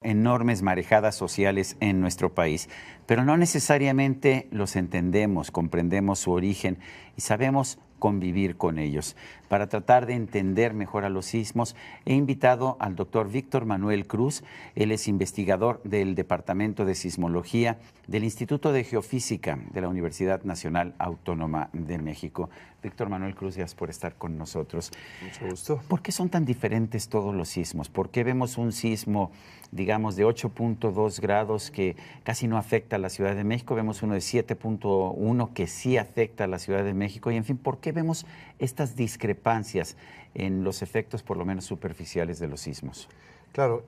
enormes marejadas sociales en nuestro país, pero no necesariamente los entendemos, comprendemos su origen y sabemos convivir con ellos. Para tratar de entender mejor a los sismos, he invitado al doctor Víctor Manuel Cruz. Él es investigador del Departamento de Sismología del Instituto de Geofísica de la Universidad Nacional Autónoma de México. Víctor Manuel Cruz, gracias por estar con nosotros. Mucho gusto. ¿Por qué son tan diferentes todos los sismos? ¿Por qué vemos un sismo, digamos, de 8.2 grados que casi no afecta a la Ciudad de México? Vemos uno de 7.1 que sí afecta a la Ciudad de México. Y, en fin, ¿por qué vemos estas discrepancias en los efectos, por lo menos superficiales, de los sismos? Claro,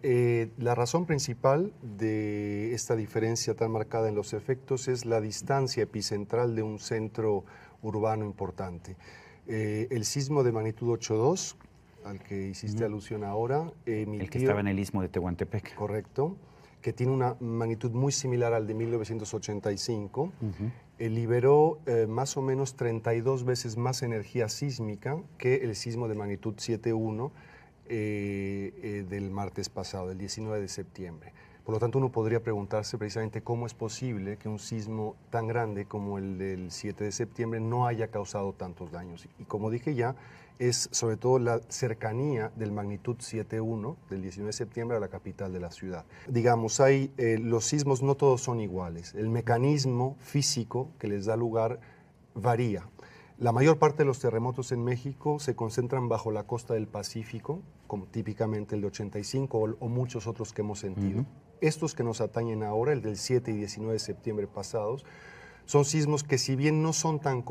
la razón principal de esta diferencia tan marcada en los efectos es la distancia epicentral de un centro urbano importante. El sismo de magnitud 8.2, al que hiciste alusión ahora, el que estaba en el istmo de Tehuantepec. Correcto, que tiene una magnitud muy similar al de 1985, liberó más o menos 32 veces más energía sísmica que el sismo de magnitud 7.1 del martes pasado, el 19 de septiembre. Por lo tanto, uno podría preguntarse precisamente cómo es posible que un sismo tan grande como el del 7 de septiembre no haya causado tantos daños. Y como dije ya, es sobre todo la cercanía del magnitud 7.1 del 19 de septiembre a la capital de la ciudad. Digamos, los sismos no todos son iguales. El mecanismo físico que les da lugar varía. La mayor parte de los terremotos en México se concentran bajo la costa del Pacífico, como típicamente el de 85 o muchos otros que hemos sentido. Estos que nos atañen ahora, el del 7 y 19 de septiembre pasados, son sismos que, si bien no son tan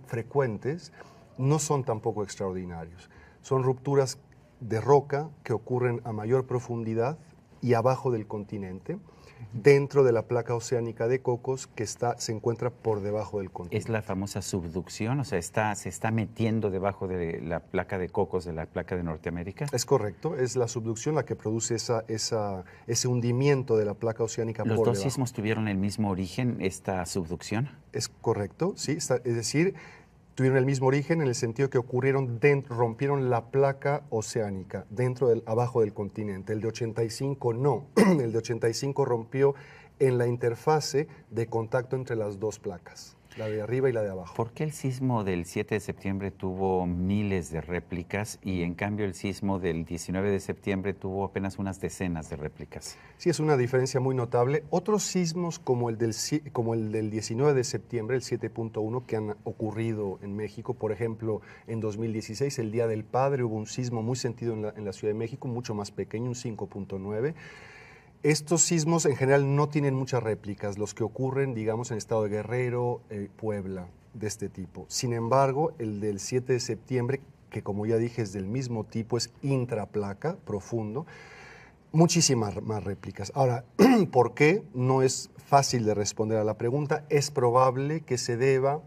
frecuentes, no son tampoco extraordinarios. Son rupturas de roca que ocurren a mayor profundidad y abajo del continente, dentro de la placa oceánica de Cocos, que se encuentra por debajo del continente. Es la famosa subducción, o sea, se está metiendo debajo de la placa de Cocos, de la placa de Norteamérica. Es correcto, es la subducción la que produce ese hundimiento de la placa oceánica por debajo. ¿Los dos sismos tuvieron el mismo origen, esta subducción? Es correcto, sí, es decir, tuvieron el mismo origen en el sentido que rompieron la placa oceánica abajo del continente. El de 85 no, el de 85 rompió en la interfase de contacto entre las dos placas, la de arriba y la de abajo. ¿Por qué el sismo del 7 de septiembre tuvo miles de réplicas y en cambio el sismo del 19 de septiembre tuvo apenas unas decenas de réplicas? Sí, es una diferencia muy notable. Otros sismos como el del 19 de septiembre, el 7.1, que han ocurrido en México, por ejemplo, en 2016, el Día del Padre, hubo un sismo muy sentido en la Ciudad de México, mucho más pequeño, un 5.9. Estos sismos en general no tienen muchas réplicas, los que ocurren, digamos, en el estado de Guerrero, Puebla, de este tipo. Sin embargo, el del 7 de septiembre, que como ya dije es del mismo tipo, es intraplaca, profundo, muchísimas más réplicas. Ahora, ¿por qué? No es fácil de responder a la pregunta. Es probable que se deba,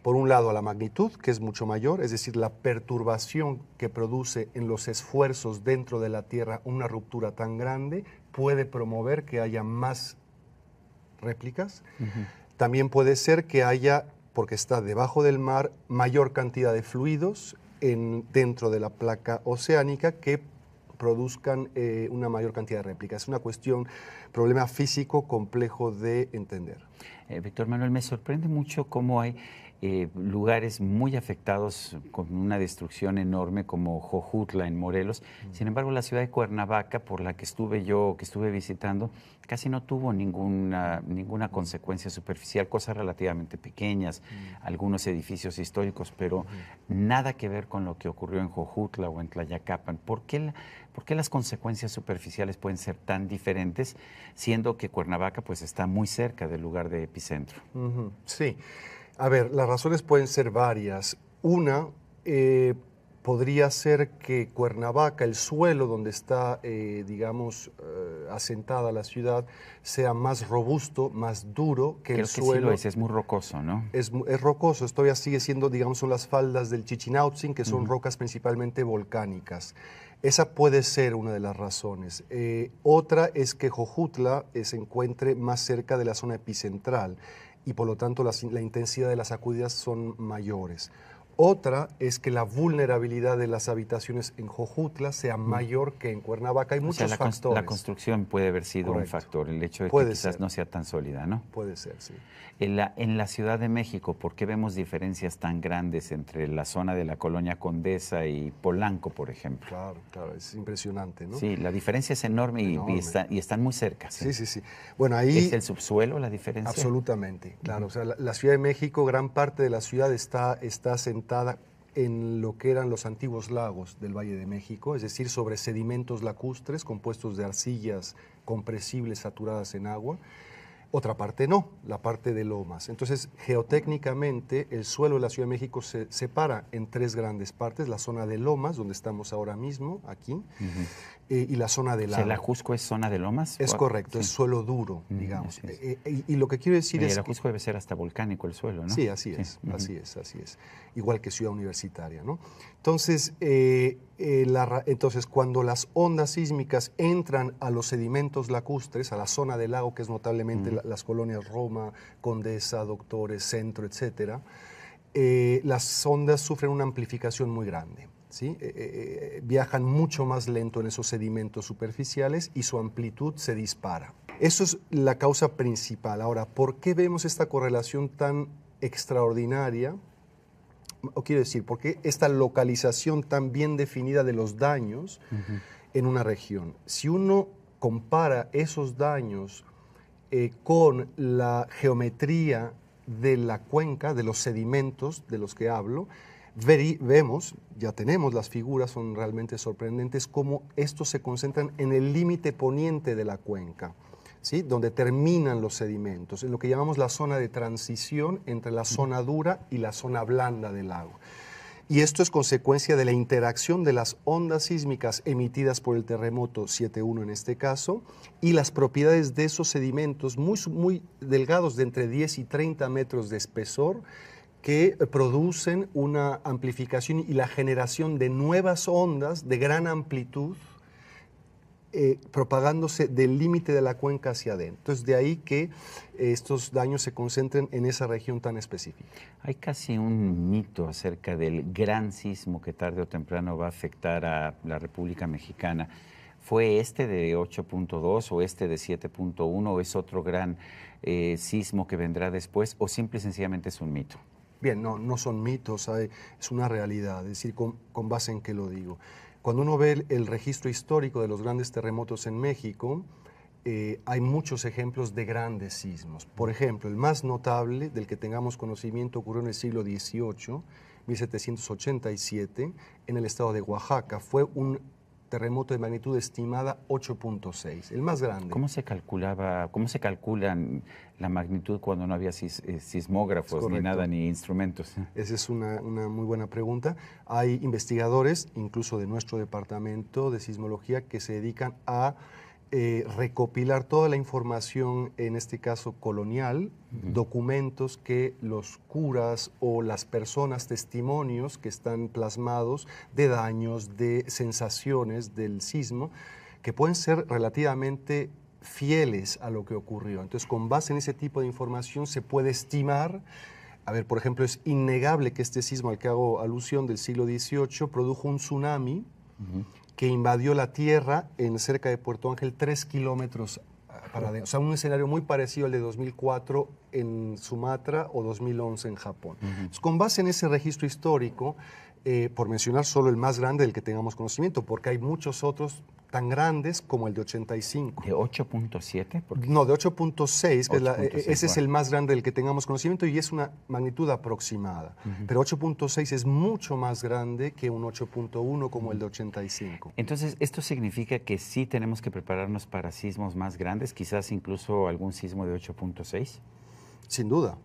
por un lado, a la magnitud, que es mucho mayor, es decir, la perturbación que produce en los esfuerzos dentro de la Tierra una ruptura tan grande puede promover que haya más réplicas. También puede ser que haya, porque está debajo del mar, mayor cantidad de fluidos dentro de la placa oceánica que produzcan una mayor cantidad de réplicas. Es una problema físico complejo de entender. Víctor Manuel, me sorprende mucho cómo hay lugares muy afectados con una destrucción enorme como Jojutla en Morelos. Sin embargo, la ciudad de Cuernavaca, por la que estuve visitando, casi no tuvo ninguna consecuencia superficial, cosas relativamente pequeñas, algunos edificios históricos, pero nada que ver con lo que ocurrió en Jojutla o en Tlayacapan. ¿Por qué las consecuencias superficiales pueden ser tan diferentes, siendo que Cuernavaca pues, está muy cerca del lugar de epicentro? Sí. A ver, las razones pueden ser varias. Una, podría ser que Cuernavaca, el suelo donde está, asentada la ciudad, sea más robusto, más duro que el suelo. Creo que sí lo es muy rocoso, ¿no? Es rocoso, esto ya sigue siendo, digamos, son las faldas del Chichinautzin, que son rocas principalmente volcánicas. Esa puede ser una de las razones. Otra es que Jojutla se encuentre más cerca de la zona epicentral y por lo tanto la intensidad de las sacudidas son mayores. Otra es que la vulnerabilidad de las habitaciones en Jojutla sea mayor que en Cuernavaca. Hay muchos factores. La construcción puede haber sido un factor, el hecho de que quizás no sea tan sólida, ¿no? Puede ser, sí. En la Ciudad de México, ¿por qué vemos diferencias tan grandes entre la zona de la Colonia Condesa y Polanco, por ejemplo? Claro, es impresionante, ¿no? Sí, la diferencia es enorme. Y están muy cerca. Sí. Bueno, ahí... ¿Es el subsuelo la diferencia? Absolutamente, claro. O sea, la Ciudad de México, gran parte de la ciudad está asentada en lo que eran los antiguos lagos del Valle de México, es decir, sobre sedimentos lacustres compuestos de arcillas compresibles saturadas en agua. Otra parte no, la parte de lomas. Entonces, geotécnicamente, el suelo de la Ciudad de México se separa en tres grandes partes: la zona de lomas, donde estamos ahora mismo, aquí, y la zona de lago. ¿El Ajusco es zona de lomas? Es correcto, es suelo duro, digamos. Y lo que quiero decir es... El Ajusco debe ser hasta volcánico el suelo, ¿no? Sí, así es. Igual que Ciudad Universitaria, ¿no? Entonces, cuando las ondas sísmicas entran a los sedimentos lacustres, a la zona del lago, que es notablemente las colonias Roma, Condesa, Doctores, Centro, etcétera, las ondas sufren una amplificación muy grande. ¿Sí? Viajan mucho más lento en esos sedimentos superficiales y su amplitud se dispara. Eso es la causa principal. Ahora, ¿por qué vemos esta correlación tan extraordinaria? O quiero decir, ¿por qué esta localización tan bien definida de los daños en una región? Si uno compara esos daños con la geometría de la cuenca, de los sedimentos de los que hablo, vemos, ya tenemos las figuras, son realmente sorprendentes, cómo estos se concentran en el límite poniente de la cuenca, ¿sí? Donde terminan los sedimentos, en lo que llamamos la zona de transición entre la zona dura y la zona blanda del lago. Y esto es consecuencia de la interacción de las ondas sísmicas emitidas por el terremoto 7.1 en este caso, y las propiedades de esos sedimentos muy delgados, de entre 10 y 30 metros de espesor, que producen una amplificación y la generación de nuevas ondas de gran amplitud, propagándose del límite de la cuenca hacia adentro. Entonces, de ahí que estos daños se concentren en esa región tan específica. Hay casi un mito acerca del gran sismo que tarde o temprano va a afectar a la República Mexicana. ¿Fue este de 8.2 o este de 7.1 o es otro gran sismo que vendrá después, o simple y sencillamente es un mito? Bien, no son mitos, es una realidad, es decir, con base en qué lo digo. Cuando uno ve el registro histórico de los grandes terremotos en México, hay muchos ejemplos de grandes sismos. Por ejemplo, el más notable del que tengamos conocimiento ocurrió en el siglo XVIII, 1787, en el estado de Oaxaca. Fue un terremoto de magnitud estimada 8.6, el más grande. ¿Cómo se calculan la magnitud cuando no había sismógrafos ni nada, ni instrumentos? Esa es una muy buena pregunta. Hay investigadores, incluso de nuestro departamento de sismología, que se dedican a recopilar toda la información, en este caso colonial, documentos que los curas o las personas, testimonios que están plasmados de daños, de sensaciones del sismo, que pueden ser relativamente fieles a lo que ocurrió. Entonces, con base en ese tipo de información se puede estimar. A ver, por ejemplo, es innegable que este sismo al que hago alusión del siglo XVIII produjo un tsunami que invadió la tierra en cerca de Puerto Ángel 3 kilómetros para adentro. O sea, un escenario muy parecido al de 2004 en Sumatra o 2011 en Japón. Entonces, con base en ese registro histórico, por mencionar solo el más grande del que tengamos conocimiento, porque hay muchos otros tan grandes como el de 85. ¿De 8.7? No, de 8.6, que ese es el más grande del que tengamos conocimiento y es una magnitud aproximada. Pero 8.6 es mucho más grande que un 8.1 como el de 85. Entonces, ¿esto significa que sí tenemos que prepararnos para sismos más grandes, quizás incluso algún sismo de 8.6? Sin duda.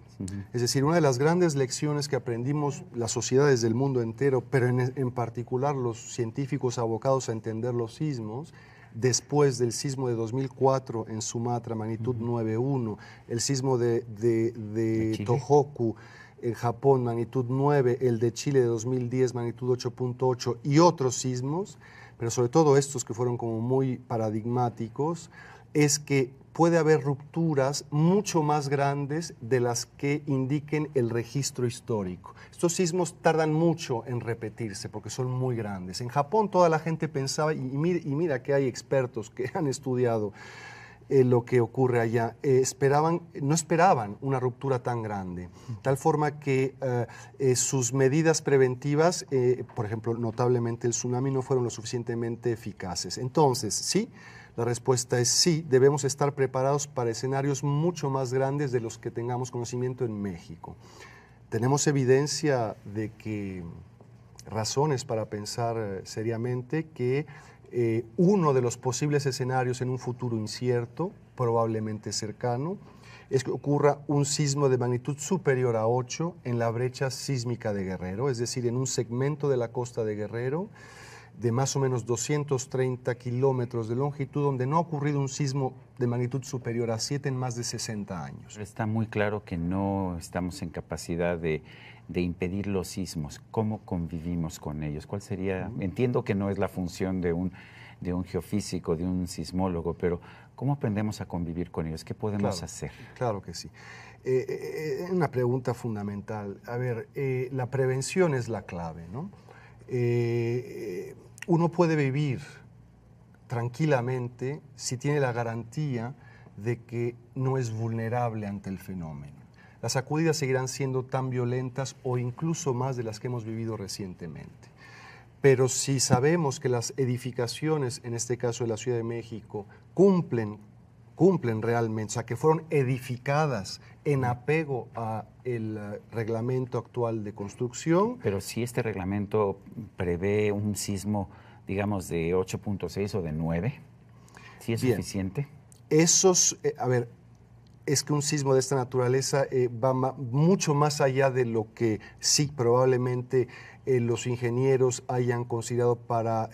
Es decir, una de las grandes lecciones que aprendimos las sociedades del mundo entero, pero en particular los científicos abocados a entender los sismos, después del sismo de 2004 en Sumatra, magnitud 9.1, el sismo de Tohoku en Japón, magnitud 9, el de Chile de 2010, magnitud 8.8 y otros sismos, pero sobre todo estos que fueron como muy paradigmáticos, es que puede haber rupturas mucho más grandes de las que indiquen el registro histórico. Estos sismos tardan mucho en repetirse porque son muy grandes. En Japón toda la gente pensaba, y mira que hay expertos que han estudiado lo que ocurre allá, no esperaban una ruptura tan grande, tal forma que sus medidas preventivas, por ejemplo, notablemente el tsunami, no fueron lo suficientemente eficaces. Entonces, sí, la respuesta es sí, debemos estar preparados para escenarios mucho más grandes de los que tengamos conocimiento en México. Tenemos evidencia de que razones para pensar seriamente que uno de los posibles escenarios en un futuro incierto, probablemente cercano, es que ocurra un sismo de magnitud superior a 8 en la brecha sísmica de Guerrero, es decir, en un segmento de la costa de Guerrero de más o menos 230 kilómetros de longitud, donde no ha ocurrido un sismo de magnitud superior a 7 en más de 60 años. Está muy claro que no estamos en capacidad de impedir los sismos. ¿Cómo convivimos con ellos? ¿Cuál sería? Entiendo que no es la función de un geofísico, de un sismólogo, pero ¿cómo aprendemos a convivir con ellos? ¿Qué podemos hacer? Claro que sí. Una pregunta fundamental. A ver, la prevención es la clave, ¿no? Uno puede vivir tranquilamente si tiene la garantía de que no es vulnerable ante el fenómeno. Las sacudidas seguirán siendo tan violentas o incluso más de las que hemos vivido recientemente. Pero si sabemos que las edificaciones, en este caso de la Ciudad de México, cumplen realmente, o sea, que fueron edificadas en apego al reglamento actual de construcción. Pero si este reglamento prevé un sismo, digamos, de 8.6 o de 9, ¿sí es suficiente? Es que un sismo de esta naturaleza va mucho más allá de lo que sí probablemente los ingenieros hayan considerado para,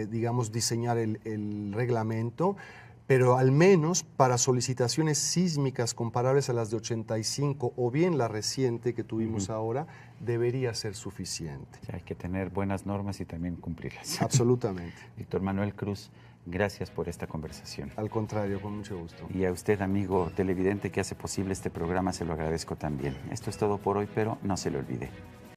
digamos, diseñar el reglamento, pero al menos para solicitaciones sísmicas comparables a las de 85 o bien la reciente que tuvimos ahora, debería ser suficiente. O sea, hay que tener buenas normas y también cumplirlas. Absolutamente. Víctor Manuel Cruz, gracias por esta conversación. Al contrario, con mucho gusto. Y a usted, amigo televidente, que hace posible este programa, se lo agradezco también. Esto es todo por hoy, pero no se le olvide.